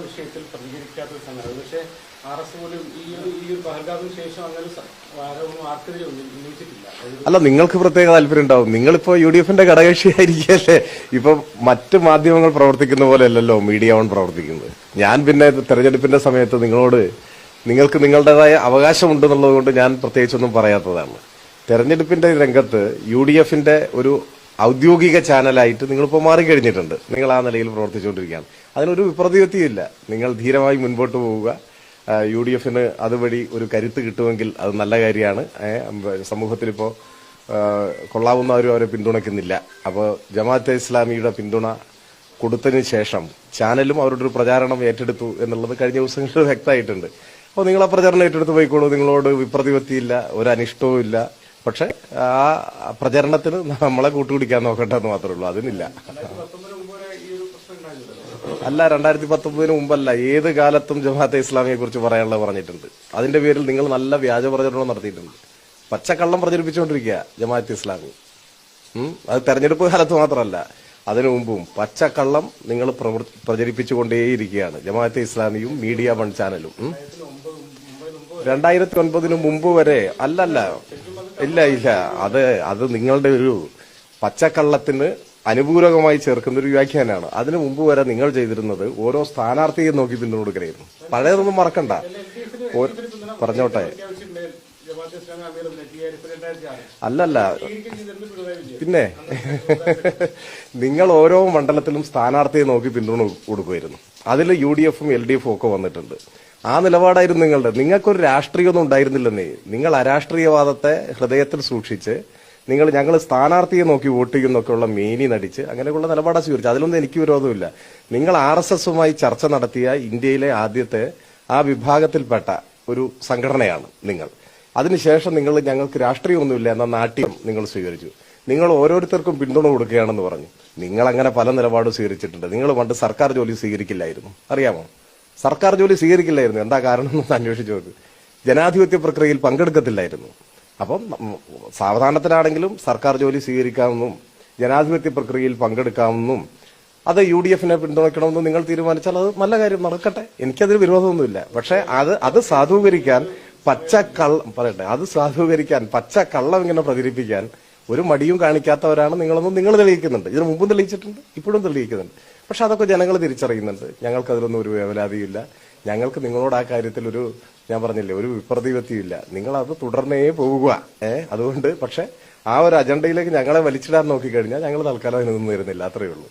വിഷയത്തിൽ പ്രതികരിക്കാത്ത സംഘടന പക്ഷേ RS പോലും ഈ ഒരു പഹൽഗാമിന് ശേഷം അങ്ങനെ ആർക്കെതിരെ ഉന്നയിച്ചിട്ടില്ല. അല്ല, നിങ്ങൾക്ക് പ്രത്യേക താല്പര്യം ഉണ്ടാവും. നിങ്ങളിപ്പോ UDF-ന്റെ ഘടകകക്ഷിയായിരിക്കല്ലേ. ഇപ്പൊ മറ്റ് മാധ്യമങ്ങൾ പ്രവർത്തിക്കുന്ന പോലെ അല്ലല്ലോ മീഡിയ വൺ പ്രവർത്തിക്കുന്നത്. ഞാൻ പിന്നെ തെരഞ്ഞെടുപ്പിന്റെ സമയത്ത് നിങ്ങൾക്ക് നിങ്ങളുടേതായ അവകാശമുണ്ടെന്നുള്ളത് കൊണ്ട് ഞാൻ പ്രത്യേകിച്ചൊന്നും പറയാത്തതാണ്. തെരഞ്ഞെടുപ്പിന്റെ രംഗത്ത് UDF-ന്റെ ഒരു ഔദ്യോഗിക ചാനലായിട്ട് നിങ്ങളിപ്പോൾ മാറിക്കഴിഞ്ഞിട്ടുണ്ട്. നിങ്ങൾ ആ നിലയിൽ പ്രവർത്തിച്ചുകൊണ്ടിരിക്കുകയാണ്. അതിനൊരു വിപ്രതിപത്തിയില്ല. നിങ്ങൾ ധീരമായി മുൻപോട്ട് പോവുക. UDF-ന് അതുവഴി ഒരു കരുത്ത് കിട്ടുമെങ്കിൽ അത് നല്ല കാര്യമാണ്. സമൂഹത്തിലിപ്പോൾ കൊള്ളാവുന്നവരും അവരെ പിന്തുണയ്ക്കുന്നില്ല. അപ്പോൾ ജമാഅത്തെ ഇസ്ലാമിയുടെ പിന്തുണ കൊടുത്തതിന് ശേഷം ചാനലും അവരുടെ ഒരു പ്രചാരണം ഏറ്റെടുത്തു എന്നുള്ളത് കഴിഞ്ഞ ദിവസങ്ങളിൽ വ്യക്തമായിട്ടുണ്ട്. അപ്പോൾ നിങ്ങൾ ആ പ്രചാരണം ഏറ്റെടുത്ത് പോയിക്കോളൂ. നിങ്ങളോട് വിപ്രതിപത്തിയില്ല, ഒരു അനിഷ്ടവും ഇല്ല. പക്ഷെ ആ പ്രചരണത്തിന് നമ്മളെ കൂട്ടുപിടിക്കാൻ നോക്കട്ടെ എന്ന് മാത്രമേ ഉള്ളൂ. അതിനില്ല. അല്ല, 2019 മുമ്പല്ല, ഏത് കാലത്തും ജമാഅത്തെ ഇസ്ലാമിയെ കുറിച്ച് പറയാനുള്ളത് പറഞ്ഞിട്ടുണ്ട്. അതിന്റെ പേരിൽ നിങ്ങൾ നല്ല വ്യാജ പ്രചരണം നടത്തിയിട്ടുണ്ട്. പച്ചക്കള്ളം പ്രചരിപ്പിച്ചുകൊണ്ടിരിക്കുക ജമാഅത്തെ ഇസ്ലാമി. അത് തെരഞ്ഞെടുപ്പ് കാലത്ത് മാത്രമല്ല, അതിനു മുമ്പും പച്ചക്കള്ളം നിങ്ങൾ പ്രചരിപ്പിച്ചുകൊണ്ടേയിരിക്കുകയാണ് ജമാഅത്തെ ഇസ്ലാമിയും മീഡിയ വൺ ചാനലും. 2009 മുമ്പ് വരെ ഇല്ല. അത് നിങ്ങളുടെ ഒരു പച്ചക്കള്ളത്തിന് അനുപൂരകമായി ചേർക്കുന്ന ഒരു വ്യാഖ്യാനാണ്. അതിനു മുമ്പ് വരെ നിങ്ങൾ ചെയ്തിരുന്നത് ഓരോ സ്ഥാനാർത്ഥിയെ നോക്കി പിന്തുണ കൊടുക്കലായിരുന്നു. പഴയതൊന്നും മറക്കണ്ട. പറഞ്ഞോട്ടെ. അല്ലല്ല, പിന്നെ നിങ്ങൾ ഓരോ മണ്ഡലത്തിലും സ്ഥാനാർത്ഥിയെ നോക്കി പിന്തുണ കൊടുക്കുമായിരുന്നു. അതിൽ UDF-ഉം LDF-ഉം ഒക്കെ വന്നിട്ടുണ്ട്. ആ നിലപാടായിരുന്നു നിങ്ങളുടെ. നിങ്ങൾക്കൊരു രാഷ്ട്രീയമൊന്നും ഉണ്ടായിരുന്നില്ലെന്നേ. നിങ്ങൾ അരാഷ്ട്രീയവാദത്തെ ഹൃദയത്തിൽ സൂക്ഷിച്ച് ഞങ്ങൾ സ്ഥാനാർത്ഥിയെ നോക്കി വോട്ട് ചെയ്യുന്നൊക്കെയുള്ള മേനി നടിച്ച് അങ്ങനെയുള്ള നിലപാടാണ് സ്വീകരിച്ചത്. അതിലൊന്നും എനിക്ക് വിരോധമില്ല. നിങ്ങൾ RSS-ഉമായി ചർച്ച നടത്തിയ ഇന്ത്യയിലെ ആദ്യത്തെ ആ വിഭാഗത്തിൽപ്പെട്ട ഒരു സംഘടനയാണ് നിങ്ങൾ. അതിനുശേഷം ഞങ്ങൾക്ക് രാഷ്ട്രീയമൊന്നുമില്ല എന്ന നാട്യം നിങ്ങൾ സ്വീകരിച്ചു. നിങ്ങൾ ഓരോരുത്തർക്കും പിന്തുണ കൊടുക്കുകയാണെന്ന് പറഞ്ഞു. നിങ്ങൾ അങ്ങനെ പല നിലപാടും സ്വീകരിച്ചിട്ടുണ്ട്. നിങ്ങൾ പണ്ട് സർക്കാർ ജോലി സ്വീകരിക്കില്ലായിരുന്നു, അറിയാമോ? സർക്കാർ ജോലി സ്വീകരിക്കില്ലായിരുന്നു. എന്താ കാരണം എന്ന് അന്വേഷിച്ചു നോക്ക്. ജനാധിപത്യ പ്രക്രിയയിൽ പങ്കെടുക്കത്തില്ലായിരുന്നു. അപ്പം സാവധാനത്തിലാണെങ്കിലും സർക്കാർ ജോലി സ്വീകരിക്കാമെന്നും ജനാധിപത്യ പ്രക്രിയയിൽ പങ്കെടുക്കാമെന്നും അത് UDF-നെ പിന്തുണയ്ക്കണമെന്നും നിങ്ങൾ തീരുമാനിച്ചാൽ അത് നല്ല കാര്യം, നടക്കട്ടെ. എനിക്കതിൽ വിരോധമൊന്നുമില്ല. പക്ഷെ അത് സാധൂകരിക്കാൻ പച്ചക്കള്ളം ഇങ്ങനെ പ്രചരിപ്പിക്കാൻ ഒരു മടിയും കാണിക്കാത്തവരാണ് നിങ്ങളെന്നും നിങ്ങൾ തെളിയിക്കുന്നുണ്ട്. ഇതിനു മുമ്പും തെളിയിച്ചിട്ടുണ്ട്, ഇപ്പോഴും തെളിയിക്കുന്നുണ്ട്. പക്ഷെ അതൊക്കെ ജനങ്ങൾ തിരിച്ചറിയുന്നുണ്ട്. ഞങ്ങൾക്ക് അതിലൊന്നും ഒരു വേവലാതിയില്ല. ഞങ്ങൾക്ക് നിങ്ങളോട് ആ കാര്യത്തിൽ ഞാൻ പറഞ്ഞില്ലേ, ഒരു വിപ്രതിപത്തിയില്ല. നിങ്ങൾ അത് തുടർന്നേ പോവുക. അതുകൊണ്ട് പക്ഷെ ആ ഒരു അജണ്ടയിലേക്ക് ഞങ്ങളെ വലിച്ചിടാൻ നോക്കിക്കഴിഞ്ഞാൽ ഞങ്ങൾ തൽക്കാലം അതിനൊന്നും വരുന്നില്ല. അത്രയേ ഉള്ളൂ.